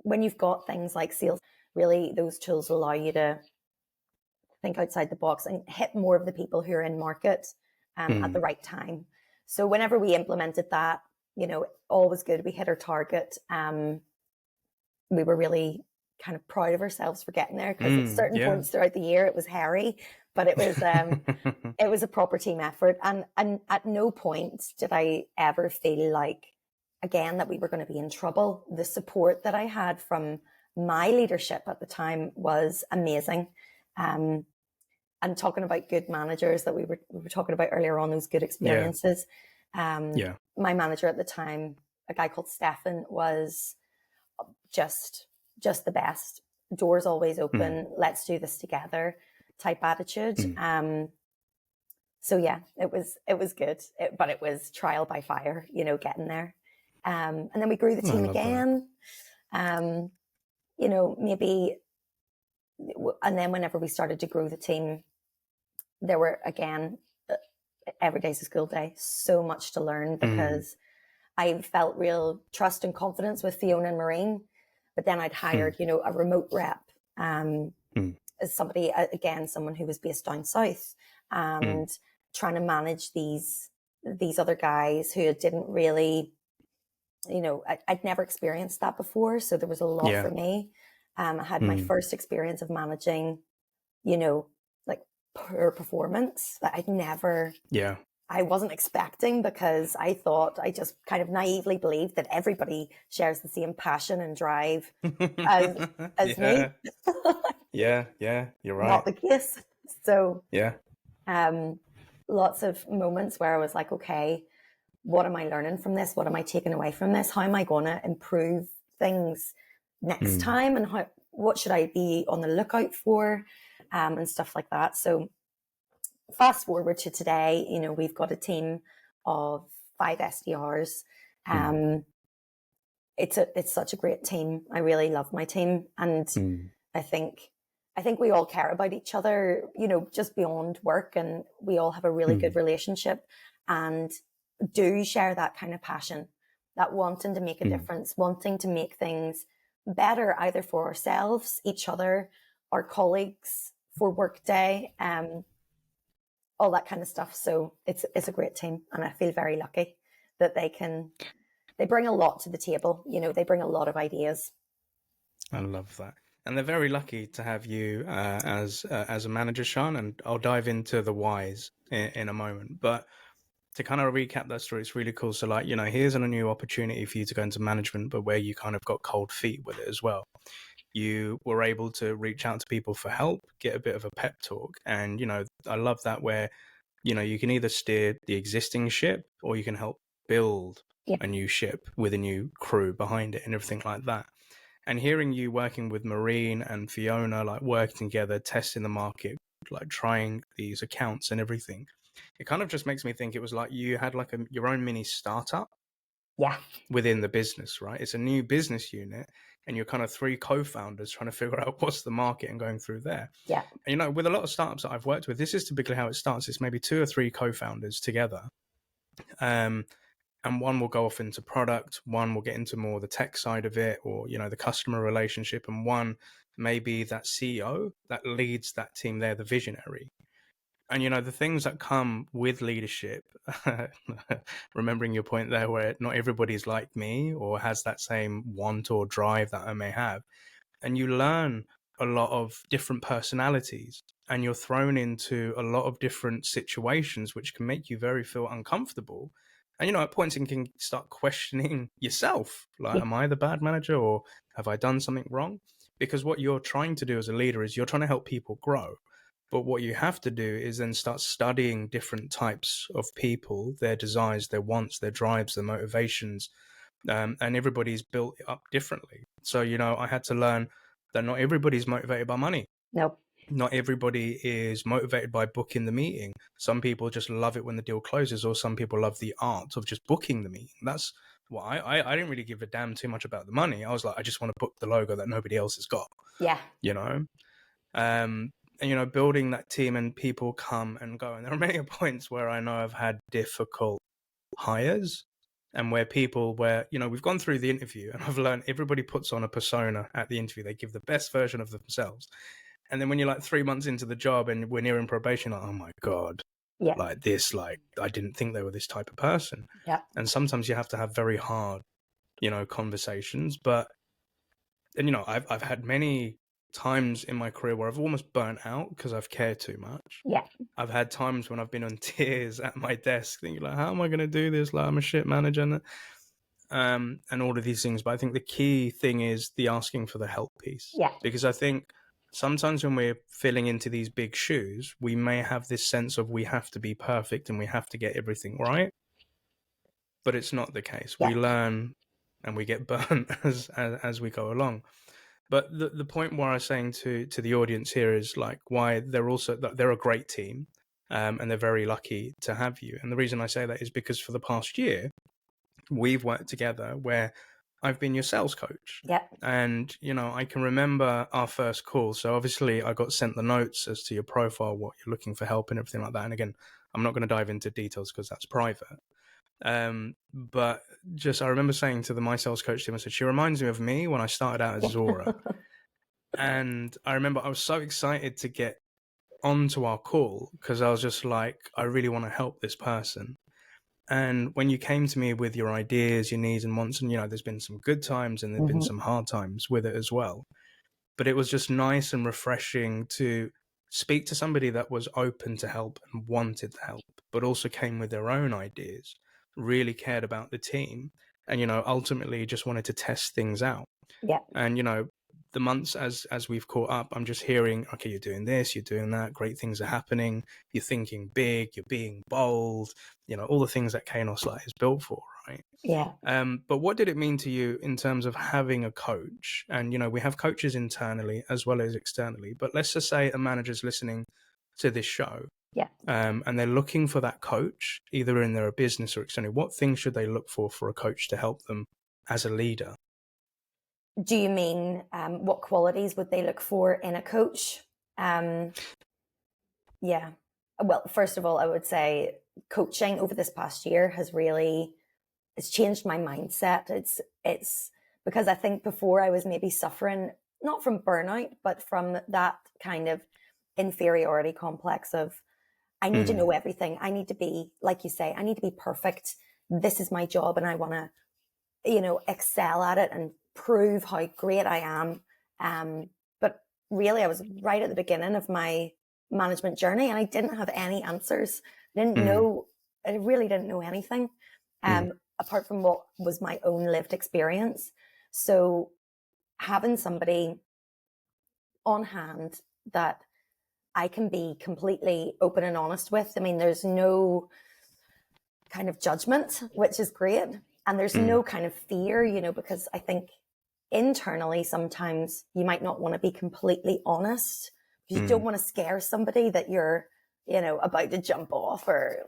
when you've got things like sales, really those tools allow you to think outside the box and hit more of the people who are in market at the right time. So whenever we implemented that, all was good. We hit our target. We were really kind of proud of ourselves for getting there, because at certain points throughout the year, it was hairy, but it was it was a proper team effort. And at no point did I ever feel like again, that we were going to be in trouble. The support that I had from my leadership at the time was amazing. And talking about good managers that we were talking about earlier on, those good experiences. My manager at the time, a guy called Stefan, was just the best. Doors always open. Let's do this together type attitude. So yeah, it was good, but it was trial by fire, getting there. And then we grew the team again. Maybe, and then whenever we started to grow the team, there were, again, every day's a school day, so much to learn, because I felt real trust and confidence with Fiona and Maureen, but then I'd hired, a remote rep, as somebody, again, someone who was based down south, and trying to manage these other guys who didn't really, I'd never experienced that before. So there was a lot for me. I had my first experience of managing, like poor performance that I'd never, I wasn't expecting, because I thought, I just kind of naively believed that everybody shares the same passion and drive as me. You're right. Not the case. So lots of moments where I was like, okay, what am I learning from this? What am I taking away from this? How am I going to improve things next time? And what should I be on the lookout for? And stuff like that. So fast forward to today, we've got a team of 5 SDRs. It's such a great team. I really love my team. And I think we all care about each other, just beyond work, and we all have a really good relationship, and do share that kind of passion, that wanting to make a difference, wanting to make things better, either for ourselves, each other, our colleagues, for workday, all that kind of stuff. So it's a great team, and I feel very lucky that they bring a lot to the table. They bring a lot of ideas. I love that. And they're very lucky to have you as a manager, Sian, and I'll dive into the whys in a moment. But to kind of recap that story, it's really cool. So like, here's a new opportunity for you to go into management, but where you kind of got cold feet with it as well. You were able to reach out to people for help, get a bit of a pep talk. And, I love that, where, you can either steer the existing ship, or you can help build a new ship with a new crew behind it and everything like that. And hearing you working with Maureen and Fiona, like working together, testing the market, like trying these accounts and everything, it kind of just makes me think it was like you had like your own mini startup within the business, right? It's a new business unit, and you're kind of 3 co-founders trying to figure out what's the market and going through there. Yeah. And, with a lot of startups that I've worked with, this is typically how it starts. It's maybe 2 or 3 co-founders together. And one will go off into product, one will get into more the tech side of it, or, the customer relationship, and one may be that CEO that leads that team. They're the visionary. And, the things that come with leadership, remembering your point there, where not everybody's like me or has that same want or drive that I may have. And you learn a lot of different personalities, and you're thrown into a lot of different situations, which can make you feel uncomfortable. And, at points you can start questioning yourself. Like, am I the bad manager, or have I done something wrong? Because what you're trying to do as a leader is you're trying to help people grow. But what you have to do is then start studying different types of people, their desires, their wants, their drives, their motivations. And everybody's built up differently. So, I had to learn that not everybody's motivated by money. Nope. Not everybody is motivated by booking the meeting. Some people just love it when the deal closes, or some people love the art of just booking the meeting. That's why I didn't really give a damn too much about the money. I was like, I just want to book the logo that nobody else has got. Yeah. And, building that team, and people come and go. And there are many points where I know I've had difficult hires, and where we've gone through the interview, and I've learned everybody puts on a persona at the interview. They give the best version of themselves. And then when you're like 3 months into the job and we're nearing probation, like, oh my God, like this, like I didn't think they were this type of person. Yeah. And sometimes you have to have very hard, conversations. But, and, I've had many times in my career where I've almost burnt out because I've cared too much. Yeah. I've had times when I've been on tears at my desk thinking like, how am I going to do this? Like, I'm a shit manager. and all of these things. But I think the key thing is the asking for the help piece. Yeah. Because I think sometimes when we're filling into these big shoes, we may have this sense of we have to be perfect and we have to get everything right. But it's not the case. Yeah. We learn and we get burnt as we go along. But the point where I was saying to the audience here is like why they're a great team, and they're very lucky to have you. And the reason I say that is because for the past year, we've worked together where I've been your sales coach. Yeah. And, I can remember our first call. So obviously I got sent the notes as to your profile, what you're looking for help and everything like that. And again, I'm not going to dive into details because that's private. But just, I remember saying to my sales coach team, I said, she reminds me of me when I started out as Zora. And I remember I was so excited to get onto our call because I was just like, I really want to help this person. And when you came to me with your ideas, your needs and wants, and, there's been some good times and there've been some hard times with it as well. But it was just nice and refreshing to speak to somebody that was open to help and wanted to help, but also came with their own ideas, really cared about the team, and, ultimately just wanted to test things out. Yeah. And, the months as we've caught up, I'm just hearing, okay, you're doing this, you're doing that, great things are happening, you're thinking big, you're being bold, all the things that Kainos is built for, right? Yeah. But what did it mean to you in terms of having a coach? And, we have coaches internally as well as externally, but let's just say a manager's listening to this show. Yeah. And they're looking for that coach, either in their business or externally. What things should they look for a coach to help them as a leader? Do you mean what qualities would they look for in a coach? Yeah. Well, first of all, I would say coaching over this past year it's changed my mindset. It's because I think before I was maybe suffering, not from burnout, but from that kind of inferiority complex of, I need to know everything. I need to be, like you say, I need to be perfect. This is my job and I want to, excel at it and prove how great I am. But really, I was right at the beginning of my management journey and I didn't have any answers. I really didn't know anything apart from what was my own lived experience. So having somebody on hand that I can be completely open and honest with. I mean, there's no kind of judgment, which is great. And there's no kind of fear, because I think internally sometimes you might not want to be completely honest. You don't want to scare somebody that you're, about to jump off or,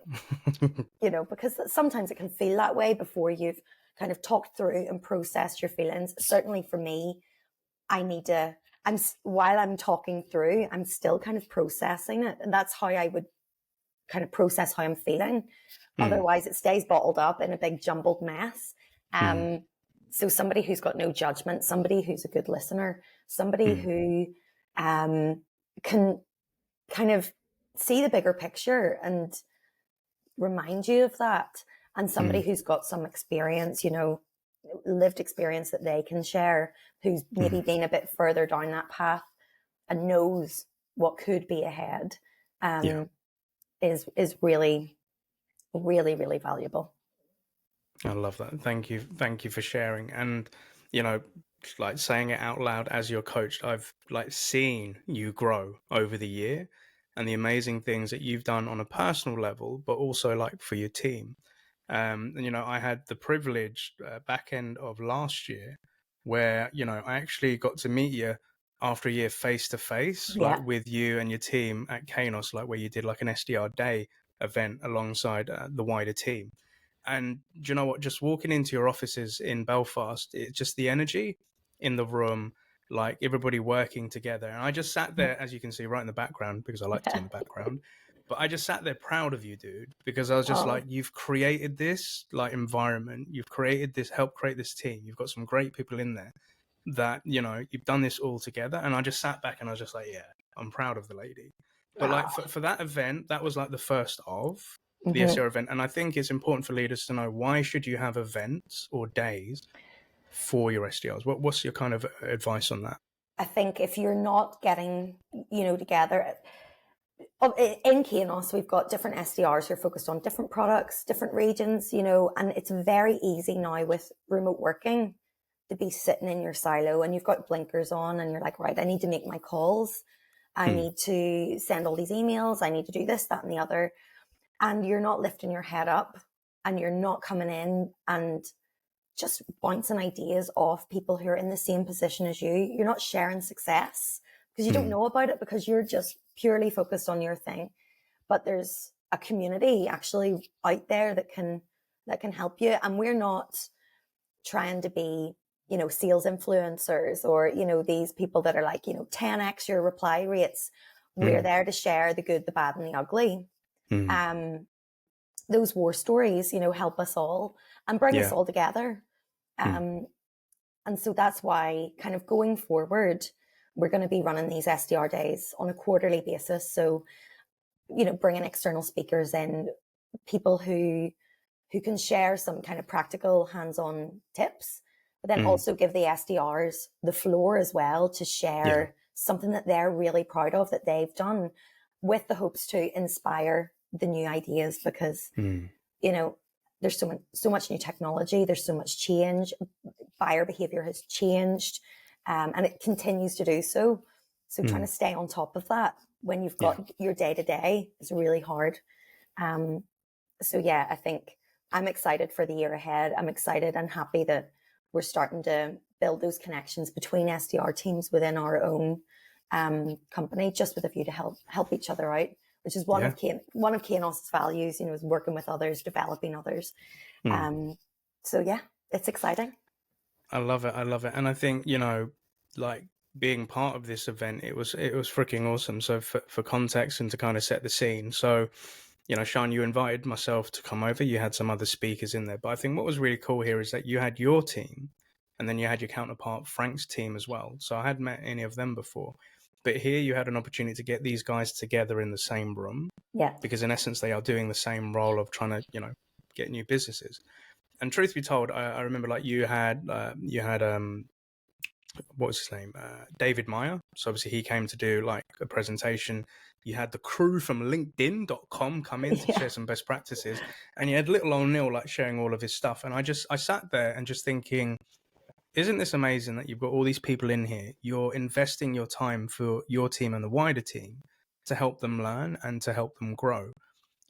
because sometimes it can feel that way before you've kind of talked through and processed your feelings. Certainly for me, while I'm talking through, I'm still kind of processing it. And that's how I would kind of process how I'm feeling. Otherwise it stays bottled up in a big jumbled mess. So somebody who's got no judgment, somebody who's a good listener, somebody who can kind of see the bigger picture and remind you of that. And somebody who's got some experience, lived experience that they can share, who's maybe been a bit further down that path and knows what could be ahead, is really, really, really valuable. I love that. Thank you for sharing. And like saying it out loud as your coach, I've seen you grow over the year and the amazing things that you've done on a personal level, but also for your team. And I had the privilege back end of last year where I actually got to meet you after a year face to face, with you and your team at Kainos, where you did an SDR day event alongside the wider team. And do you know what? Just walking into your offices in Belfast, it's just the energy in the room, everybody working together. And I just sat there, as you can see, right in the background, because I like to be in the background. But I just sat there proud of you, dude, because I was just you've created this environment. You've helped create this team. You've got some great people in there that, you've done this all together. And I just sat back and I was just yeah, I'm proud of the lady. But for that event, that was the first of the SDR event. And I think it's important for leaders to know, why should you have events or days for your SDRs? What's your kind of advice on that? I think if you're not getting, together, in Kainos, we've got different SDRs who are focused on different products, different regions, you know, and it's very easy now with remote working to be sitting in your silo and you've got blinkers on and you're like, right, I need to make my calls. I need to send all these emails. I need to do this, that, and the other. And you're not lifting your head up and you're not coming in and just bouncing ideas off people who are in the same position as you. You're not sharing success because you don't know about it because you're just purely focused on your thing. But there's a community actually out there that can help you. And we're not trying to be, you know, sales influencers or, you know, these people that are like, you know, 10x your reply rates. We're there to share the good, the bad, and the ugly. Those war stories, you know, help us all and bring us all together. And so that's why kind of going forward, we're going to be running these SDR days on a quarterly basis. So, you know, bringing external speakers in, people who can share some kind of practical hands-on tips, but then also give the SDRs the floor as well to share something that they're really proud of that they've done, with the hopes to inspire the new ideas because, you know, there's so much new technology, there's so much change, buyer behavior has changed, and it continues to do so. So trying to stay on top of that when you've got your day-to-day is really hard. So yeah, I think I'm excited for the year ahead. I'm excited and happy that we're starting to build those connections between SDR teams within our own company, just with a view to help each other out, which is one of Kainos' values, you know, is working with others, developing others. So yeah, it's exciting. I love it. And I think, you know, like being part of this event, it was freaking awesome. So for context and to kind of set the scene. So, you know, Sian, you invited myself to come over. You had some other speakers in there. But I think what was really cool here is that you had your team and then you had your counterpart, Frank's team as well. So I hadn't met any of them before. But here you had an opportunity to get these guys together in the same room. Yeah. Because in essence, they are doing the same role of trying to, you know, get new businesses. And truth be told, I remember like you had what was his name? David Meyer. So obviously he came to do like a presentation. You had the crew from LinkedIn.com come in to share some best practices. And you had little old Neil like sharing all of his stuff. And I sat there and just thinking, isn't this amazing that you've got all these people in here? You're investing your time for your team and the wider team to help them learn and to help them grow.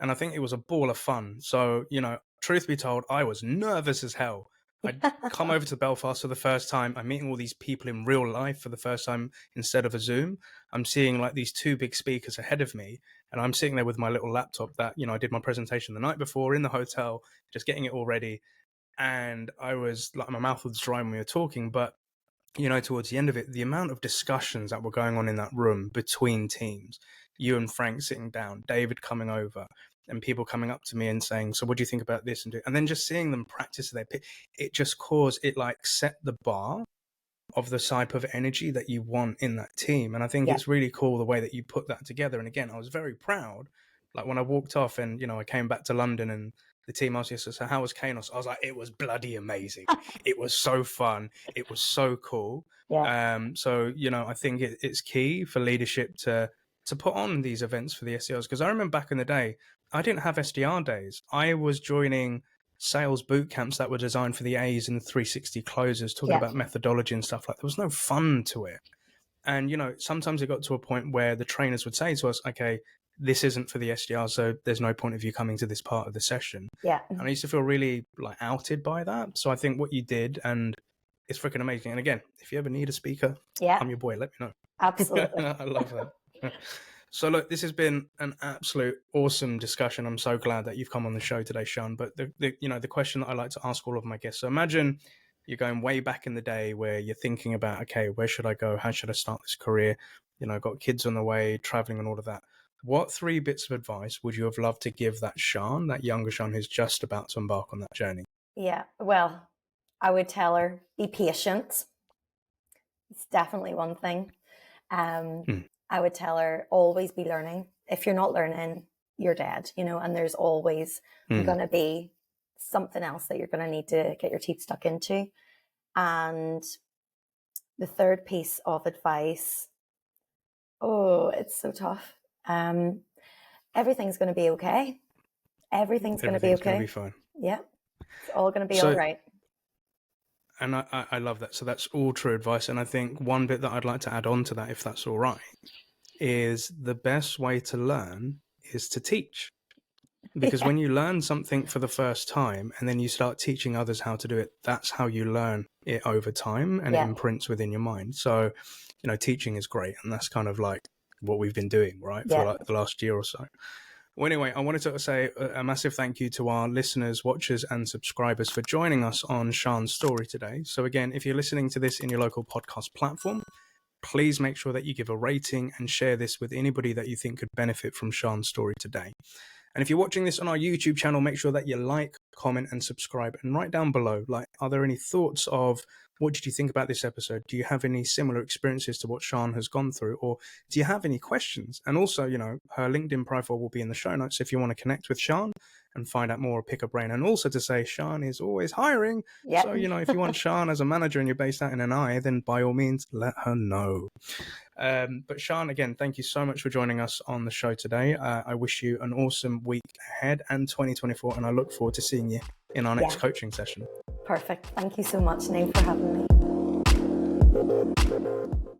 And I think it was a ball of fun. So, you know, truth be told, I was nervous as hell. I'd come over to Belfast for the first time. I'm meeting all these people in real life for the first time instead of a Zoom. I'm seeing like these two big speakers ahead of me. And I'm sitting there with my little laptop that, you know, I did my presentation the night before in the hotel, just getting it all ready. And I was like, my mouth was dry when we were talking. But, you know, towards the end of it, the amount of discussions that were going on in that room between teams, you and Frank sitting down, David coming over, and people coming up to me and saying, so what do you think about this? And then just seeing them practice their pitch, it just caused, it like set the bar of the type of energy that you want in that team. And I think it's really cool the way that you put that together. And again, I was very proud. Like when I walked off and, you know, I came back to London and the team asked me, so how was Kainos? I was like, it was bloody amazing. It was so fun. It was so cool. So, you know, I think it's key for leadership to put on these events for the SDRs. Because I remember back in the day, I didn't have SDR days. I was joining sales boot camps that were designed for the A's and the 360 closers, talking about methodology and stuff like that. There was no fun to it. And, you know, sometimes it got to a point where the trainers would say to us, okay, this isn't for the SDR, so there's no point of you coming to this part of the session. And I used to feel really like outed by that. So I think what you did, and it's freaking amazing. And again, if you ever need a speaker, I'm your boy, let me know. Absolutely. I love that. So look, this has been an absolute awesome discussion. I'm so glad that you've come on the show today, Sian. But the question that I like to ask all of my guests. So imagine you're going way back in the day where you're thinking about, okay, where should I go? How should I start this career? You know, I've got kids on the way, traveling and all of that. What 3 bits of advice would you have loved to give that Sian, that younger Sian who's just about to embark on that journey? Yeah, well, I would tell her, be patient. It's definitely one thing. I would tell her, always be learning. If you're not learning, you're dead, you know, and there's always going to be something else that you're going to need to get your teeth stuck into. And the third piece of advice, oh, it's so tough. everything's going to be okay. Everything's going to be okay. Going to be fine. Yeah. It's all going to be all right. And I love that. So that's all true advice. And I think one bit that I'd like to add on to that, if that's all right, is the best way to learn is to teach. Because when you learn something for the first time and then you start teaching others how to do it, that's how you learn it over time, and it imprints within your mind. So, teaching is great. And that's kind of like what we've been doing, right, for like the last year or so. Well, anyway, I wanted to say a massive thank you to our listeners, watchers, and subscribers for joining us on Sian's story today. So again, if you're listening to this in your local podcast platform, please make sure that you give a rating and share this with anybody that you think could benefit from Sian's story today. And if you're watching this on our YouTube channel, make sure that you like, comment, and subscribe. And write down below, are there any thoughts of what did you think about this episode? Do you have any similar experiences to what Sian has gone through? Or do you have any questions? And also, her LinkedIn profile will be in the show notes if you want to connect with Sian and find out more or pick a brain. And also to say Sian is always hiring. Yep. So, if you want Sian as a manager and you're based out in NI, then by all means, let her know. But Sian, again, thank you so much for joining us on the show today. I wish you an awesome week ahead and 2024, and I look forward to seeing you in our next coaching session. Perfect. Thank you so much, Neil, for having me.